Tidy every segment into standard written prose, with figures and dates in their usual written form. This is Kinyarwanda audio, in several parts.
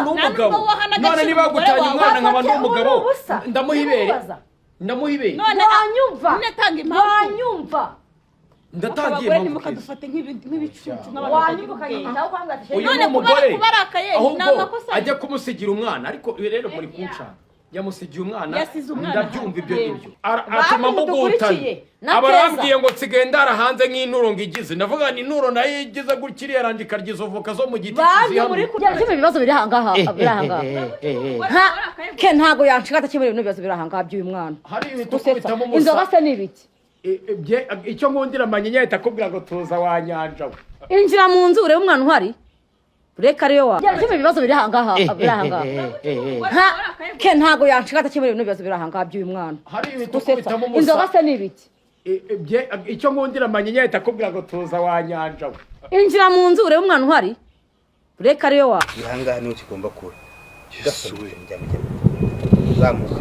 n'umugabo none niba gutanya umwana nkaba n'umugabo ndamuhibere none wanyumva netanga impamvu ndatangiye impamvu mukadufate nk'ibicucu n'abantu uyu n'umugore ahubwo ajya kumusigira umwana ariko rero muri kunca yamusigiye umwana ndabyumva ibyo ngibyo atuma mugutana abarambwiye ngo nsigaye ndara hanze nk'inturo ngigize ndavuga ni inturo nayo igize gutya yarandika ryizovoka zo mu giti kizihamwe cyangwa ibibazo biri ahangaha ke ntago yanshika atakemura ibintu bibazo biri ahangaha by'uyu mwana hari ibintu kubitamo umusa inzoga se n'ibiki icyo nkundira amanyenya ahita akubwira ngo tuza wa nyanja we injira mu nzu urebe umwana uhari reka ariyo wa cyangwa ibibazo biri ahangaha ke ntago yanshika atakemura ibintu bibazo biri ahangaha by'uyu mwana hari ibintu kubitamo umusa inzoga se n'ibiki icyo nkundira amanyenya ahita akubwira ngo tuza wa nyanja we injira mu nzu urebe umwana uhari reka ariyo wa ihangane niho kigomba kuba gasuwe zamuka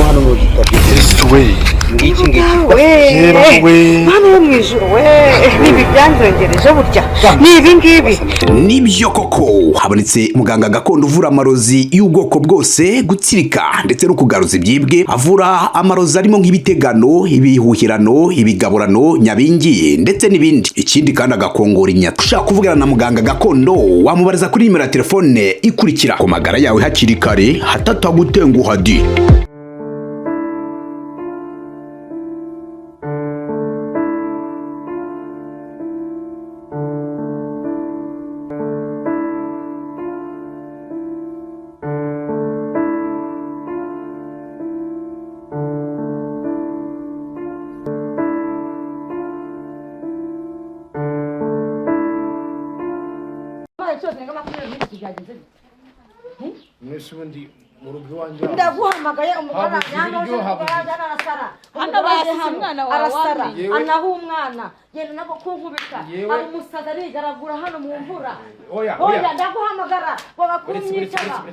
hano mu gitabi ngiki hano yo mwijuru nibi byanzongereje burya nibi ngibi nibyo koko habonetse muganga gakondo uvura amarozi y'ubwoko bwose gutsirika ndetse no kugaruza ibyibwe avura amarozi arimo nk'ibitegano ibihuhirano ibigaburano nyabingi ndetse n'ibindi ikindi kandi agakongora inyata ushaka kuvugana na muganga gakondo wamubariza kuri nimero ya telefone ikurikira ku magara yawe hakiri kare hatatagutenguha di Mwisundi murugo wanje ndaguhamagaye umugana arasara hano basize umwana arasara anaho umwana yenda nako kunkubita ari umusaza arigaragura hano mu mvura oya ndaguhamagara bagakumyicara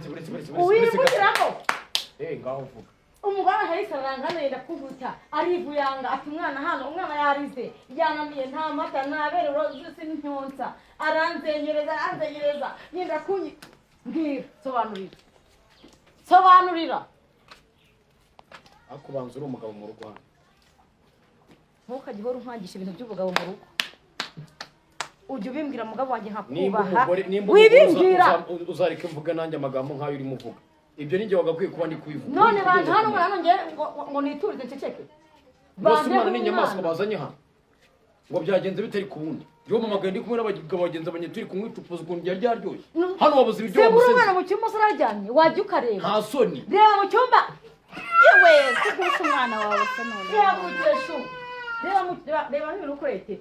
uwivugiraho ngaho vuga umugana harisaranga yenda kuvuta arivuyanga ati umwana hano umwana yarize yanamiye nta mata nta berero zose n'intonsa aranzengereza yenda kunyi mbwira sobanurira akubanza uri umugabo mu Rwanda ntukajye uhora unkangisha ibintu by'ubugabo mu rugo ujye ubimbwira mugabo wanjye nkakubaha wibimbwira uzareke mvuga nanjye amagambo nk'ayo urimo uvuga ibyo ninjye wagakwiye kuba ndi kubivuga none bantu hano mwana nge ngo niturize nceceke bose umwana n'inyamaswa bazanye hano ngo byagenze bitari ku wundi yo mu magandi kumwe n'abagabo bagenza abanyeturi kumwitupuza ukuntu byari byaryoshye hano wabuze ibiryo wabuze umwana mu cyumba sararyamye wajye ukareba nta soni reba mu cyumba yewe kugusa umwana wawe se none yabugeshu reba n'ibintu ukurete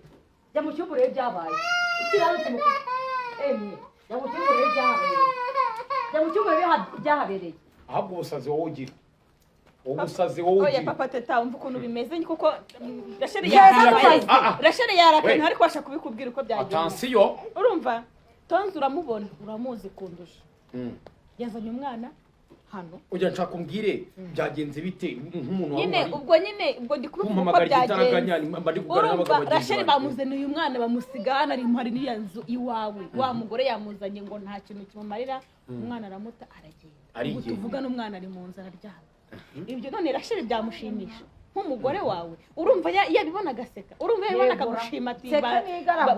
jya mu cyumba urebe byabaye ikirarutse mu emye jya mu cyumba urebe byahabereye ahubwo ubusazi wowe ugira ubusazi wowe ugira oya papa teta umva ukuntu bimeze kuko rasheri yarakaye ariko washa kubikubwira uko byagenze attention urumva tonze uramubona uramuzi kundusha yazanye umwana hano ujya nshaka umbwire byagenze bite nk'umuntu nyine ubwo ndi kubivuga uko byagenze urumva rasheri bamuzaniye uyu mwana bamusigana ari mpari n'iya nzu iwawe wa mugore yamuzanye ngo nta kintu kimumarira umwana aramuta aragenda tuvuga n'umwana ari mu nzu araryama ibyo none rasheri byamushimisha nk'umugore wawe urumva yabibona agaseka urumva yabibona akagushima ati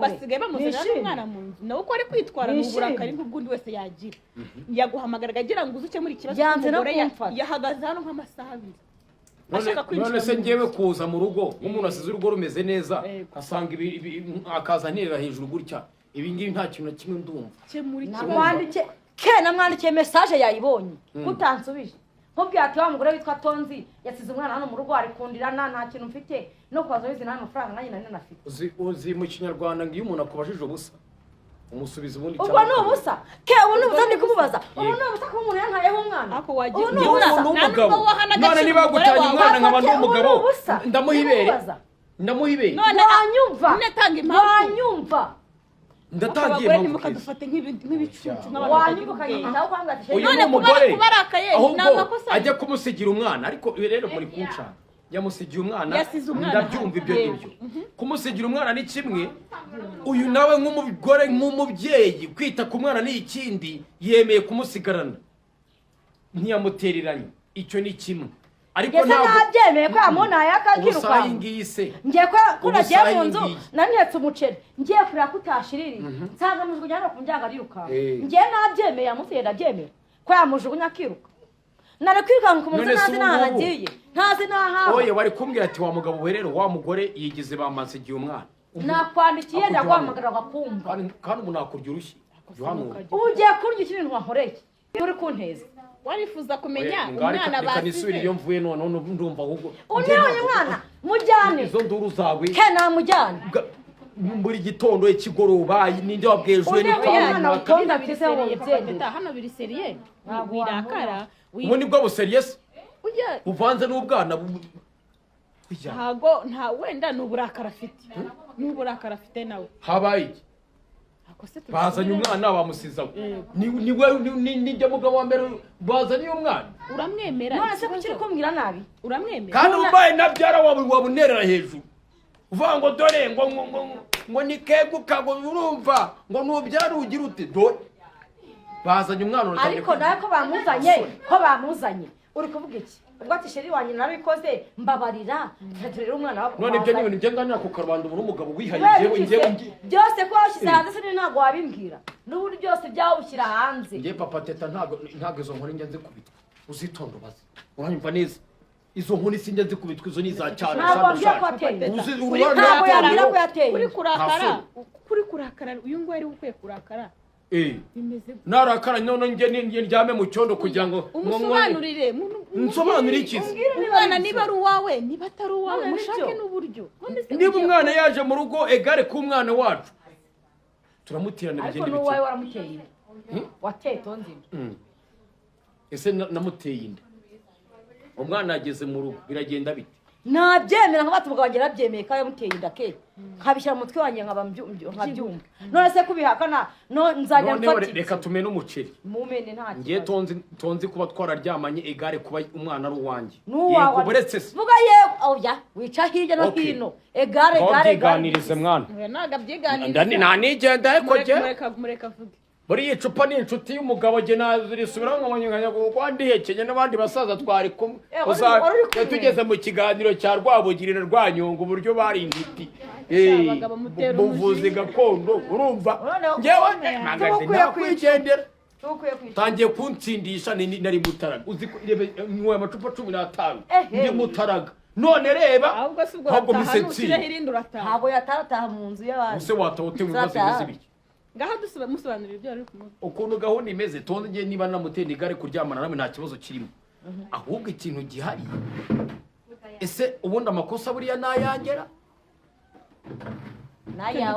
basigaye bamuzanira n'umwana mu nzu nawe uko ari kwitwara n'uburakari nk'ubwundi wese yagira yaguhamagara agira ngo uzuke muri ikibazo cy'umugore yahagaze hano nk'amasaha abiri none se ngewe kuza mu rugo nk'umuntu asize urugo rumeze neza asanga akazanirira hejuru gutya ibi ngibi nta kintu na kimwe ndumva namwandikiye message yayibonye kutansubije nkubwira ati wa mugore witwa Tonzi yasize umwana hano mu rugo arikundirana nta kintu mfite no kwaza wizi nta mafaranga nanjye nari nafite uzi mu kinyarwanda ngo iyo umuntu akubajije ubusa umusubiza ubundi cyane ubwo ni ubusa ubu ni ubusa ndi kumubaza ubu ni ubusa ko umuntu yankayeho umwana ako wagiye n'umugabo none niba gutanya umwana nkaba n'umugabo ndamuhibere none wanyumva netanga impamvu ndatangiye impamvu mukadufate nk'ibicucu wanyumva nawe kwangata uyu n'umugore ahubwo ajya kumusigira umwana ariko rero muri kunca yamusigiye umwana ndabyumva ibyo ngibyo kumusigira umwana ni kimwe uyu nawe nk'umugore nk'umubyeyi kwita ku mwana ni ikindi yemeye kumusigarana ntiyamutereranye icyo ni kimwe ariko ntabwo nabyemeye ko yamunaye akakiruka ngiye ko nagiye mu nzu nanetse umuceri ngiye kureba ko utashiririye nsanga mujugunya no kumbyanga ariruka ngiye nabyemeye yamusiye ndabyemeye ko yamujugunya akiruka nare kwirukanka ku munsi ntazi nahawe oye bari kumbwira ati wa mugabo we rero wa mugore yigize bamansigiye umwana nakwandikiye ndaguhamagara bakumva kandi umuntu akurya urushyi ubu ugiye kurya ikintu wankoreye uri kunteza warifuza kumenya umwana basize iyo mvuye none ndumva ahubwo unewe umwana mujyane izo nduru zawe ke namujyane muri gitondo ikigoroba ninde wabwejwe hano biri seriye wirakara ubu nibwo buseriye se uvanze n'ubwana nta wenda n'uburakara afite nawe habaye iki bazanye umwana bamusizaho nijya mugabo wa mbere bazanye umwana uramwemera none se kuki kumbwira nabi uramwemera kandi umbaye nabyara wabunerera hejuru uvuga ngo dore ngo nikeguka ngo urumva ngo nubyara ugira ute dore bazanye umwana ariko nawe ko bamuzanye uri kuvuga iki ubwo ati sheri wanjye narabikoze mbabarira ntaturera umwana wabo none ibyo n'ibintu byanganira ku karubanda ubu n'umugabo wihaye njyewe byose ko washyize hanze se ntabwo wabimbwira n'ubundi byose byaho ushyira hanze njye papa teta ntabwo izo nkoni njya nzikubitwa uzitonda ubaze uranyumva neza izo nkoni sinjya nzikubitwa izo ni za cyane ntabwo mbwira ko wateye ntabwo yabwira ko yateye kuri kurakara uyu nguyu ari ukwiye kurakara narakara none njye ndyame mu cyondo kugira ngo umusobanurire nsobanurire ikizi umwana niba ari uwawe niba atari uwawe mushake n'uburyo niba umwana yaje mu rugo egare ku mwana wacu turamutirana bigende bike ariko n'uwawe waramuteye inda wateye tonzi ese namuteye inda umwana yageze mu rugo biragenda bite nabyemera nk'abatuvuga bagera byemeye ko yamuteye inda ke nkabishyira mu mutwe wanjye nkabyumva none se kubihakana nzajya mfata reka tumene umuceri mumene nta ngiye tonzi kuba twararyamanye egare kuba umwana ari uwanjye yego buretse se vuga yewe oya wica hirya no hino egare byiganirize mwana ntago abyiganirize nta nigenda ariko jye mureka vuge buri icupa ni inshuti y'umugabo jye nazirisubiraho nkabonyeganya kuko ndihekenye n'abandi basaza twari kumwe tugeze mu kiganiro cya Rwabugirira Rwanyonga uburyo bari intiti buvuzi gakondo urumva ngewe nakwigendera tangiye kuntsindisha nari mutaraga uzi nywa amacupa 15 ndi mutaraga none reba ahubwo misetsi ntabwo yatarataha mu nzu y'abandi use watawute mu bibazo bizibiki ngaha musobanurira ibyo ari kumwe ukuntu gahunda imeze tonze ngiye niba namuteye igare kuryamana nawe nta kibazo kirimo ahubwo ikintu gihari ese ubundi amakosa buriya nayangera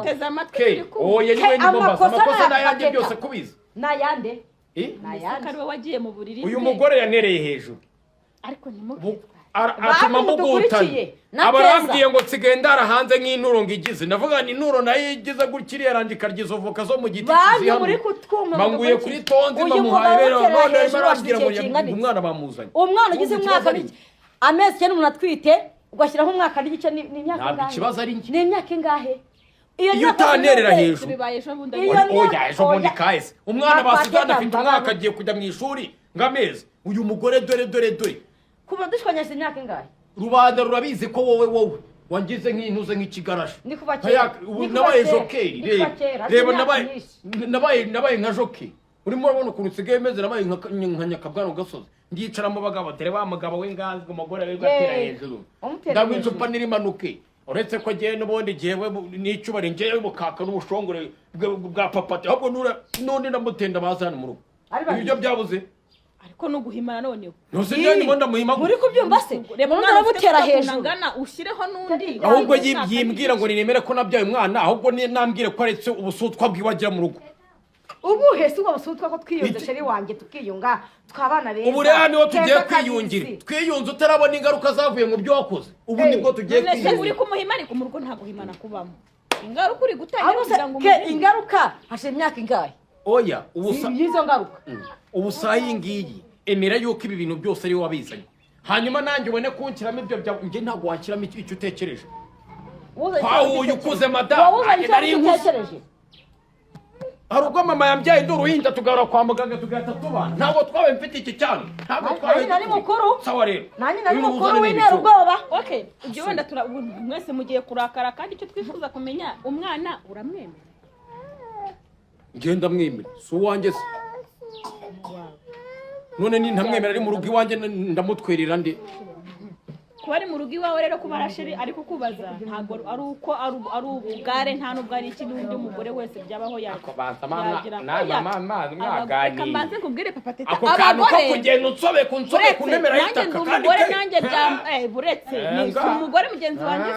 teze amatwi oye niwe ni bomba amakosa nayange byose kubiza nayande nayande wagiye mu buriri uyu mugore yanereye hejuru ariko ni atuma mbugutanye abarambwiye ngo nsigaye ndara hanze nk'inturo ngigize ndavuga ni inturo nayo igize gutya irandika ryizovoka zo mu giti kizihamwe banguye kuri tonzi bamuhaye rero none barambwira ngo umwana bamuzanye umwana ugize umwaka amezi 9 umuntu atwite ugashyiraho umwaka n'igice ni imyaka ntabwo ikibazo ari njye ni imyaka ingahe iyo utanerera hejuru oya ejo bundi kahise umwana basigana afite umwaka agiye kujya mu ishuri ngamezi uyu mugore dore kuba dushwanyase imyaka ingahe rubanda rurabizi ko wowe wangize nk'intuze nk'ikigaraje nabaye jokeri reba nabaye nka jokeri urimo urabona ukuntu usigaye meze nabaye nka nyakabwana gasozi ndicaramo bagabo dore ba mugabo w'inganzwe umugore we gatera hejuru ndabwo icupa nirimanuke uretse ko ngewe n'ubundi ngewe n'icyubare ngewe bukaka n'ubushongore bwa papati ahubwo n'undi ndamutenda bazana mu rugo ibyo byabuze ariko no guhimana noneho ntuzinye ni bonda muhima muri kubyumva se reba ndamutera hejuru ngana ushireho nundi ahubwo yimbwira ngo ninemere ko nabyaye umwana ahubwo nambwire ko aretse ubusutwa bwiwagira mu rugo ubuhe si ubwo busutwa ko twiyunze sheri wanjye tukiyunga twabana beza ubu rero niho tugiye kwiyungira twiyunze utarabona ingaruka zavuye mu byo wakoze ubu nibwo tugiye kwiyungira uri kumuhima ariko mu rugo nta guhimana kubamo ingaruka uri gutangira kugira ngo ingaruka hashe imyaka ingahe oya ubusa yizo ngaruka ubusayi ngiyi emera yuko ibi bintu byose ari wabizanye hanyuma nanjye ubone kunshyiramo ibyo byawe njye ntabwo wanshyiramo icyo utekereje uyu ukuze madamu nari inkuze hari ubwo mama yambyaye ndi uruhinja tugarura kwa muganga tugahita tubana ntabwo twabaye mfite iki cyane ntabwo twabaye nari mukuru sawa rero nanjye nari mukuru w'intera ubwoba okay ibyo wenda mwese mugiye kurakara kandi icyo twifuza kumenya umwana uramwemera ngenda mwemera si uwanjye se none ni ntamwemera ari mu rugo iwanjye ndamutwerera ndi kuba ari mu rugo iwawe rero kuba arasheri ariko kubaza ntabwo ari uko ari ubugare nta nubwo ari iki n'undi mugore wese byabaho yagira mwaganira mbanze nkubwire papa teta ako kantu ko kugenda unsobe kunemera y'itaka kandi umugore nanjye buretse ni umugore mugenzi wanjye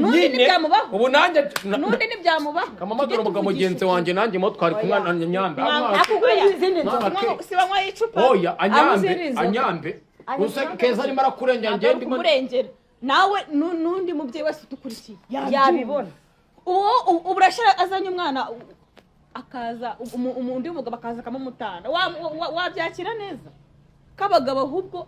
n'undi ntibyamubaho ubu nanjye n'undi ntibyamubaho kamamadura umugabo mugenzi wanjye nanjye mo twari kumwe na nyambe akuguriza izindi nzoga si banywa y'icupa oya anyambe gusa keza arimo arakurengera ngende ndimo kurengera nawe n'undi mubyeyi wese utukurikiye yabibona ubu urashira azanye umwana akaza undi w'umugabo akaza akamumutana wabyakira neza kabagabo ahubwo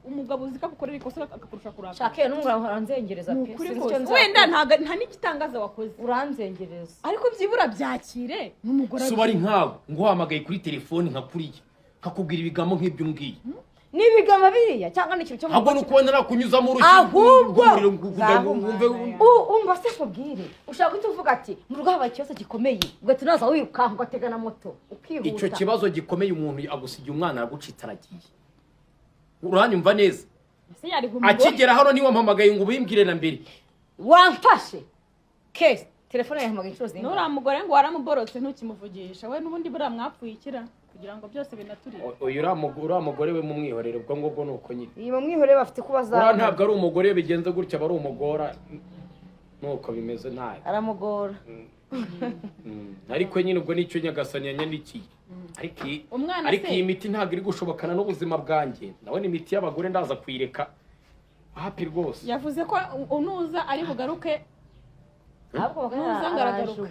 umugabo uzi ko agukorera ikosa akakurusha kuraka shake n'umugabo aranzengereza pe wenda nta n'igitangaza wakoze uranzengereza ariko byibura byakire n'umugore suba ari nkawe ngo uhamagaye kuri telefoni nka kuriya kakubwira ibigamo nk'ibyo umbwiye n'ibigama biriya cyangwa n'ikintu cyo ahubwo n'ukubona nakunyuzamo urushyi ahubwo umva se kubwire ushaka guhita uvuga ati mu rugo habaye ikibazo gikomeye ugahita unaza wirukanka ugatega na moto ukihuta icyo kibazo gikomeye umuntu agusigiye umwana aragucitse aragiye uranyumva neza akigera hano niwe mpamagaye ngo ubimbwire na mbere wamfashe kese telefone yahamagaye inshuro zingahe nuriya mugore ngo waramuborotse ntukimuvugisha we n'ubundi buriya mwapfuyikira kugira ngo byose binaturire uyu uriya mugore we mumwihorere ubwo ngubwo ni uko nyine iyi mumwihorere bafite kubaza uriya ntabwo ari umugore bigenze gutya aba ari umugora nuko bimeze nabi aramugora ariko nyine ubwo nicyo nyagasani yanyandikiye ariko iyi miti ntabwo iri gushobokana n'ubuzima bwanjye ndabona imiti y'abagore ndaza kuyireka hapi rwose yavuze ko unuza ari bugaruke nuza ngaragaruka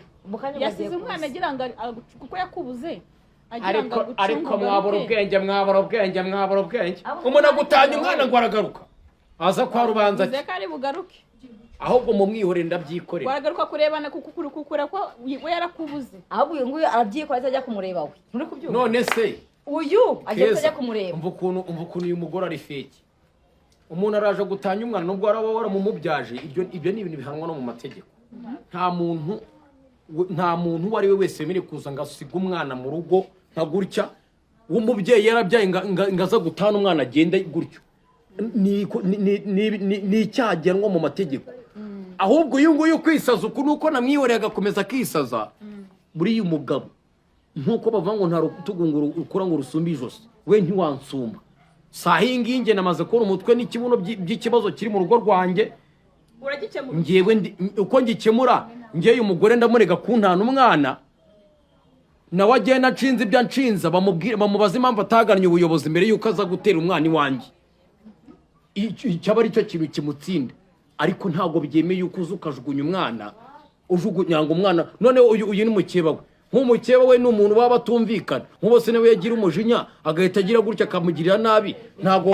yasize umwana agira ngo kuko yakubuze ariko mwabura ubwenge umuntu agutanya umwana ngo aragaruka aza kwa rubanza ati ari bugaruke ahubwo mu mwihorere ndabyikorera waragaruka kurebana kukura ko we yarakubuze ahubwo uyu nguyu arabyikorera azajya kumureba we nturi kubyumva none se uyu agiye kujya kumureba umva ukuntu uyu mugore ari feki umuntu araje gutanya umwana nubwo waraba waramumubyaje ibyo ni ibintu bihanwa no mu mategeko nta muntu uwo ari we wese wemerewe kuza ngo asiga umwana mu rugo nka gutya w'umubyeyi yarabyaye ngo aza gutana umwana agende gutyo ni icyaha gihanwa mu mategeko ahubwo uyu nguyu kwisaza uku nuko namwihoreye agakomeza akisaza buriya umugabo nk'uko bavuga ngo nta rutugu ngo ukura ngo rusumbe ijosi we ntiwansumba saa iyi ngiyi njye namaze kubona umutwe n'ikibuno by'ikibazo kiri mu rugo rwanjye ngewe uko ngikemura ngewe umugore ndamurega kuntana umwana nawe agenda nshinze ibyo anshinza bamubaza impamvu atagannye ubuyobozi mbere y'uko aza gutera umwana iwanjye cyaba ari cyo kintu kimutsinda ariko ntabwo byemeye yuko uza ukajugunya umwana ujugunya ngo umwana none uyu ni mukeba we nk'umukeba we ni umuntu baba batumvikana nk'ubose nawe yagira umujinya agahita agira gutya akamugirira nabi ntabwo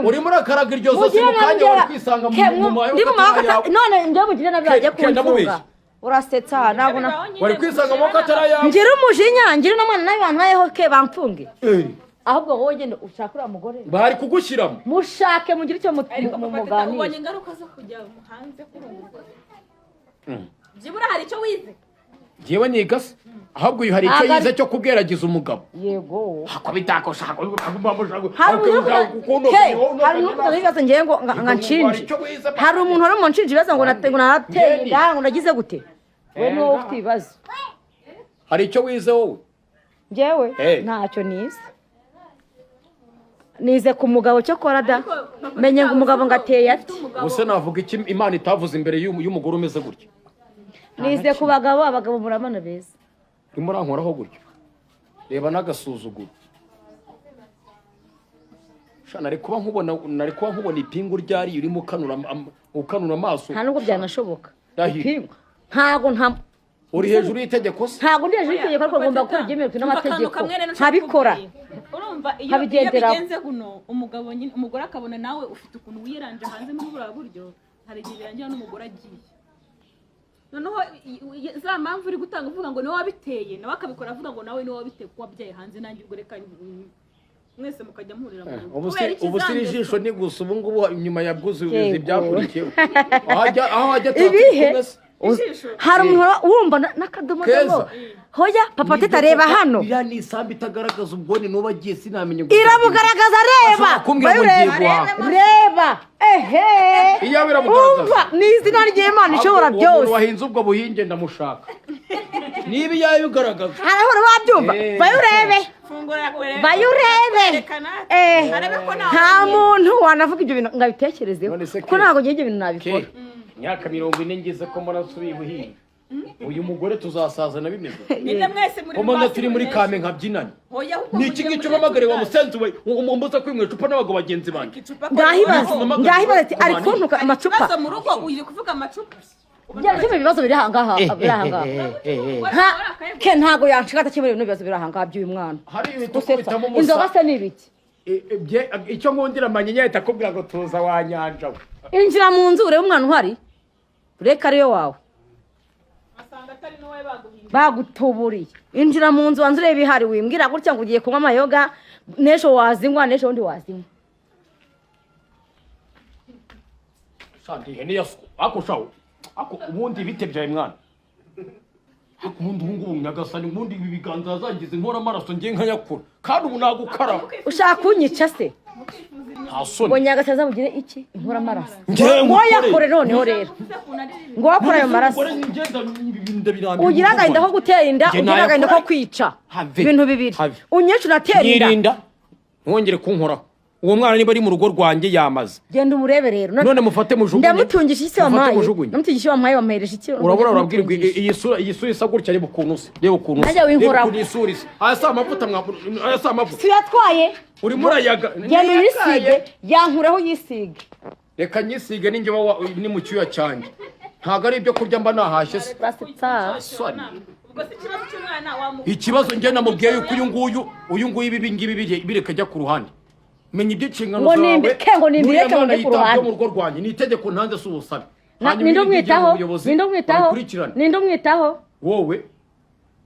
urimo urakaraga iryo zose mu kanya wari kwisanga mu mayoboka yawe none njyewe mugirira nabi yajya kumfunga urasetsa ntabwo wari kwisanga mu katara yawe ngira umujinya ngira n'umwana nawe bantayeho ke bamfunge ahubwo wowe genda ushaka uriya mugore bari kugushyiramo mushake mugire icyo muganira ubonye ingaruka zo kujya hanze kurunguka byibura hari icyo wize ngewe niga se ahubwo uyu hari icyo yize cyo kubweragiza umugabo yego ako bitakosha hari n'umuntu wibaza ngewe ngo nshinje hari umuntu wari mu nshinje ibibazo ngo nateye inda ngo nagize gute we ni wowe ufite ibibazo hari icyo wize wowe ngewe ntacyo nize ku mugabo cyo kora da menye ngo umugabo ngo ateye ati gusa navuga iki imana itavuze imbere y'umugore umeze gutya nize ku abagabo murabana beza urimo urankoraho gutyo reba n'agasuzuguro nari kuba nkubona ipingu ryari urimo ukanura amaso nta nubwo byanashoboka ntago uri hejuru y'itegeko se ntago ndi hejuru y'itegeko ariko ngomba gukora ibyemewe n'amategeko ntabikora urumva iyo bigenze guno umugabo nyine umugore akabona nawe ufite ukuntu wiyeranje hanze muri buriya buryo hari igihe birangira n'umugore agiye noneho za mpamvu uri gutanga uvuga ngo niwe wabiteye nawe akabikora avuga ngo nawe niwe wabiteye kuko wabyaye hanze nanjye ubwo reka mwese mukajya muhurira mu rugo ubu siri ijisho ni gusa ubu ngubu nyuma ya bwuzuye byakurikiyeho aho hajya hari umuntu wumva n'akadomodomo hoya papa tutareba hano iriya ni isambu itagaragaza ubwone n'uba agiye sinamenye irabugaragaza reba ehe iyo birabugaragaza ni izina ry'Imana ishobora byose wahinze ubwo buhinge ndamushaka niba iyo bigaragaza haraho wabyumva bayurebe nta muntu wanavuga ibyo bintu ngabitekerezeho kuko ntabwo ngiye ibyo bintu nabikora imyaka 40 ngeze ko mbona nsubiye buhinga uyu mugore tuzasaza bimeze nyine mwese muri mbona turi muri kame nkabyinanye ni iki ngicyo mpamagare wa musenzi we umumbuza kwimwe icupa n'abago bagenzi banjye ndahibaza ati ari kuntuka amacupa mu rugo uri kuvuga amacupa byari ibibazo biri ahangaha ke ntago yanshika atakimwe ibibazo biri ahangaha by'uyu mwana hari ibitukubitamo musa inzoga se nibiki icyo ngundira manyenya itakubwira ngo tuza wanyanja we injira mu nzu urebe umwana uhari reka ariyo wawe bagutuburiye injira mu nzu wanze urebe ihari wimbwira gutya ngo ugiye kunywa amayoga n'ejo wazinywa n'ejo undi wazinywa sandi hene yaso akushaho ubundi bitebyaye mwana ubundi ngubu nyagasani ubundi ibi biganza zangize nkora amaraso ngiye nkayakura kandi ubu nagukaraba ushaka kunyica se ngo nyagasani mugire iki inkora amaraso ngo yakore noneho rero ngo wakora ayo maraso ugira agahinda ko gutera inda ugira agahinda ko kwica ibintu bibiri unyece unatera inda ntwongere kunkoraho uwo mwana niba ari mu rugo rwanjye yamaze genda umurebe rero none mufate mujugunye ndamutungisha isi wamaye namutungisha wamaye wamuhereje iki urabura urabwirwa iyi sura isa gutya reba ukuntu se reba ukuntu ajya winkoraho reba isura isa aya amavuta aya amavuta siyatwaye uri murayaga genda uyisige yankureho yisige reka nyisige ninjye ni mu cyuya cyanjye ntago ari ibyo kurya mba nahashye se ikibazo njye namubwiye yuko uyu nguyu ibi ngibi bireka ajya ku ruhande menya iby'inshingano zawe ngo nimbireke ngo ku ruhande mu rugo rwanjye ni itegeko ntanze si ubusabe ninde umwitaho wowe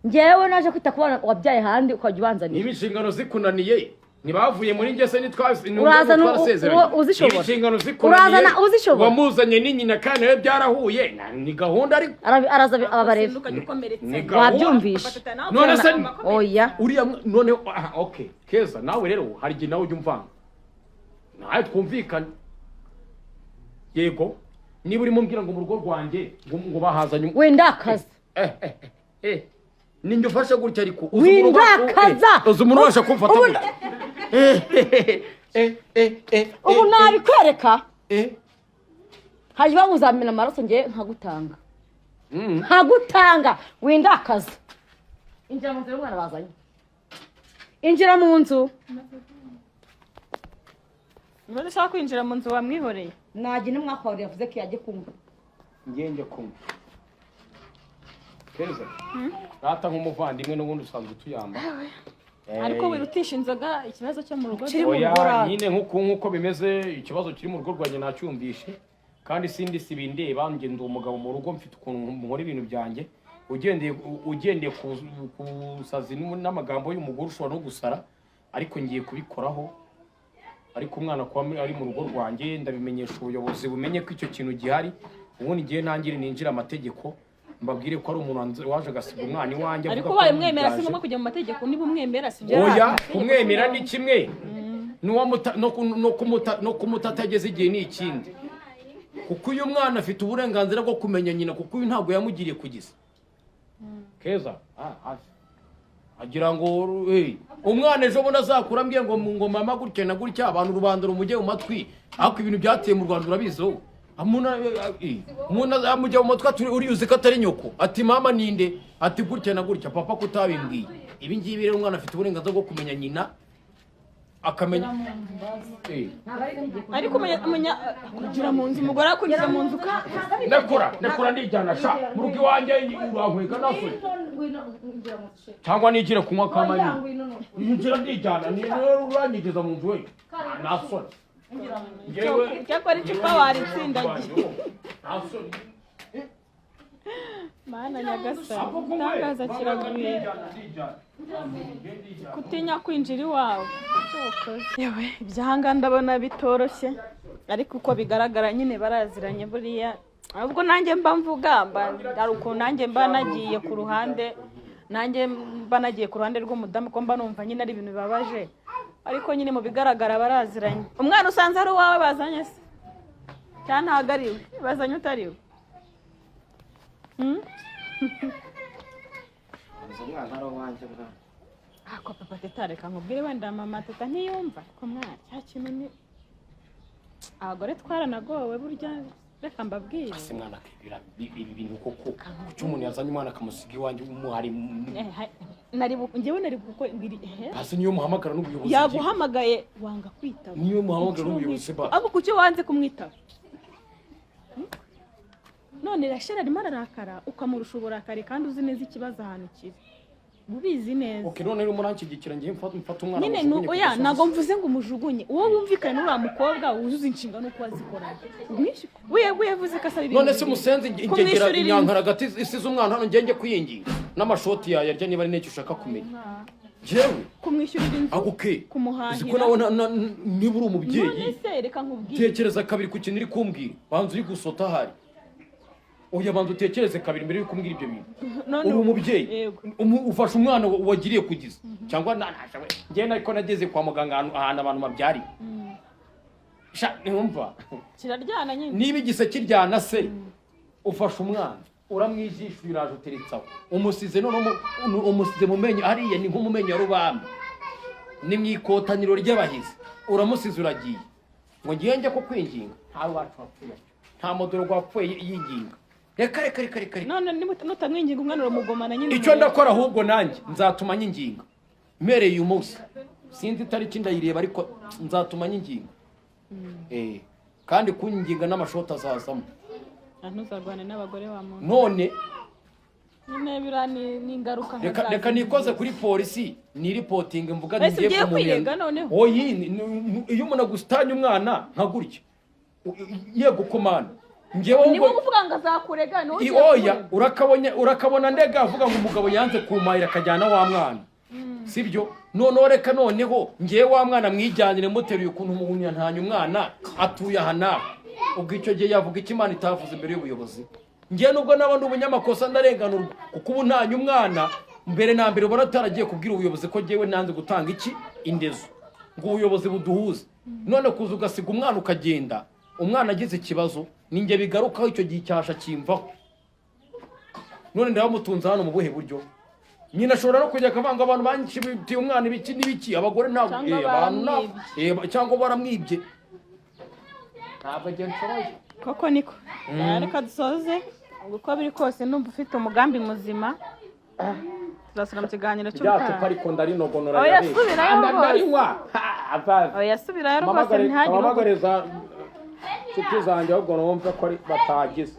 njyewe naje kwita ku bana wabyaye handi ukajya ubanzanira niba inshingano zikunaniye ntibavuye muri njye se urazana uzishobora wamuzanye n'inyina kandi nawe byarahuye ni gahunda ariko araza ababareba wabyumvisha none se oya uriya none okay keza nawe rero hari igihe nawe ujya umvanga nawe twumvikane yego niba urimo mbwira ngo mu rugo rwanjye ngo bahazanye wenda akaza ninjye ufashe gutya ariko uzi umuntu ubasha kumfata gutya ubu nabikwereka hanyuma uzamena amaraso ngiye nkagutanga wenda akaza injira mu nzu y'umwana bazanye injira mu nzu niba ushaka kwinjira mu nzu wamwihoreye najya n'umwaka yavuze ko yajya kumva ngenge kumva keza rata nk'umuvandimwe n'ubundi usanzwe tuyamba ariko wirutisha inzoga ikibazo cyo mu rugo nyine nk'uko bimeze ikibazo kiri mu rugo rwanjye nacyumvishe kandi sindi sibindeba njye ndi umugabo mu rugo mfite ukuntu nkora ibintu byanjye ugendeye ku sazi n'amagambo y'umugore ushobora no gusara ariko ngiye kubikoraho ariko umwana kuba ari mu rugo rwanjye ndabimenyesha ubuyobozi bumenye ko icyo kintu gihari ubundi ngiye ntangire ninjira amategeko mbabwire ko ari umuntu waje agasiga umwana iwanjye ariko ubaye mwemera si ngombwa kujya mu mategeko niba umwemera si byo oya kumwemera ni kimwe no kumuta atageze igihe ni ikindi kuko uyu mwana afite uburenganzira bwo kumenya nyina kuko uyu ntabwo yamugiriye kugisa keza agira ngo umwana ejo bundi azakura ambwiye ngo mama gutya na gutya abantu rubanda rumujye mu matwi ariko ibintu byateye mu Rwanda urabizi wowe umuntu amujya mu matwi uriuzi ko atari nyoko ati mama ninde ati gutya na gutya papa kutabimbwiye ibi ngibi rero umwana afite uburenganzira bwo kumenya nyina akamenya ariko kugira mu nzu umugore akunjira mu nzu nekora ndijyana sha mu rugo iwanjye urankwega naso cyangwa nigire kunywa kamanyi yinjira ndijyana ni uranyigeza mu nzu we naso cyakora icupa waritsindagiye mana nyagasani tangaza kiraguye kutinya kwinjira iwawe yewe ibyahanga ndabona bitoroshye ariko uko bigaragara nyine baraziranye buriya ubwo nanjye mba mvuga hari ukuntu nanjye mba nagiye ku ruhande rw'umudamu ko mba numva nyine ari ibintu bibabaje ariko nyine mu bigaragara baraziranye umwana usanze ari uwawe bazanye se cyane ntabwo ari we bazanye utari we ako papa teta reka nkubwire wenda mama teta ntiyumva ko mwana cya kintu ni abagore twaranagowe burya reka mbabwire ase mwana akibira ibi bintu koko kuki umuntu yazanye umwana akamusiga iwanjye umuhari njyewe nari kuko ngiri hasi niyo muhamagara n'ubuyobozi yaguhamagaye wanga kwitaba niyo muhamagara n'ubuyobozi ba abo kuki wanze kumwitaba none rashira arimo ararakara ukamurusha uburakari kandi uzi neza ikibazo ahantu kiri ubizi neza okay none rero muranshyigikira ngiye mfata umwana nyine oya nago mvuze ngo umujugunye uwo wumvikane n'uriya mukobwa wuzuza inshingano uko wazikora wiyavuze ko asaba ibintu none se musenze ingegera inyankara gati isize umwana hano ngenge kwiyingira n'amashoti yarya niba ari n'icyo ushaka kumenya jewe kumwishyurira inzu kumuhahira ziko nawe niba uri umubyeyi none se reka nkubwire tekereza kabiri ku kintu uri kumbwira banza uri gusota hari oya banza utekereze kabiri mbere yo kumbwira ibyo bintu uri umubyeyi ufasha umwana wagiriye kugiza cyangwa nashawe ngiye nako nageze kwa muganga ahantu abantu babyari sha numva kiraryana nyine niba igise kiryana se ufasha umwana uramwijisha uraje uteretsaho umusize none umusize mumenye hariya ni nk'umumenye ya rubamba ni mwikotaniro ry'abahizi uramusize uragiye ngo ngiye njye ko kwinginga nta wacu wapfuye nta modoro gwapfuye yinginga reka none nutamwinginga umwana uramugomana nyine icyo ndakora ahubwo nanjye nzatuma nyinginga mereye uyu munsi sinzi itariki ndayireba ariko nzatuma nyinginga kandi kunyinginga n'amashoti azazamo ntuzarwane n'abagore wa muntu none nyine bira ni ingaruka reka nikoze kuri polisi ni reporting mvuga ngiye kwiyenga noneho iyo umuntu agustanye umwana nka gutya yego komana ngewe niba uvuga ngo azakurega no oya urakabona ndega avuga ngo umugabo yanze kumayira akajyana wa mwana sibyo none reka noneho ngewe wa mwana mwijyanire muteruye ukuntu umuhunya ntanya umwana atuye hana ubwo icyo gihe yavuga ikimana itavuze imbere y'ubuyobozi ngewe nubwo nabandi umunyamakosa ndarenganurwa kuko ubu ntanya umwana mbere na mbere ubona ataragiye kubwira ubuyobozi ko ngewe nanze gutanga iki indezo ngo ubuyobozi buduhuze none kuza ugasiga umwana ukagenda umwana agize ikibazo ninjye bigarukaho icyo gihe cyasha kimvaho none ndabamutunze hano mu buhe buryo nyina ashobora no kujya akavanga abantu banshibitiye umwana ibiki n'ibiki abagore ntabwo abantu cyangwa baramwibye ntabwo agenda nshoboye koko niko reka dusoze uko biri kose ndumva ufite umugambi muzima tuzasura mu kiganiro cy'ubutaha ariko ndarinogonora oya subirayo rwose ntihagire abamagareza nshuti zanjye ahubwo numve ko batagize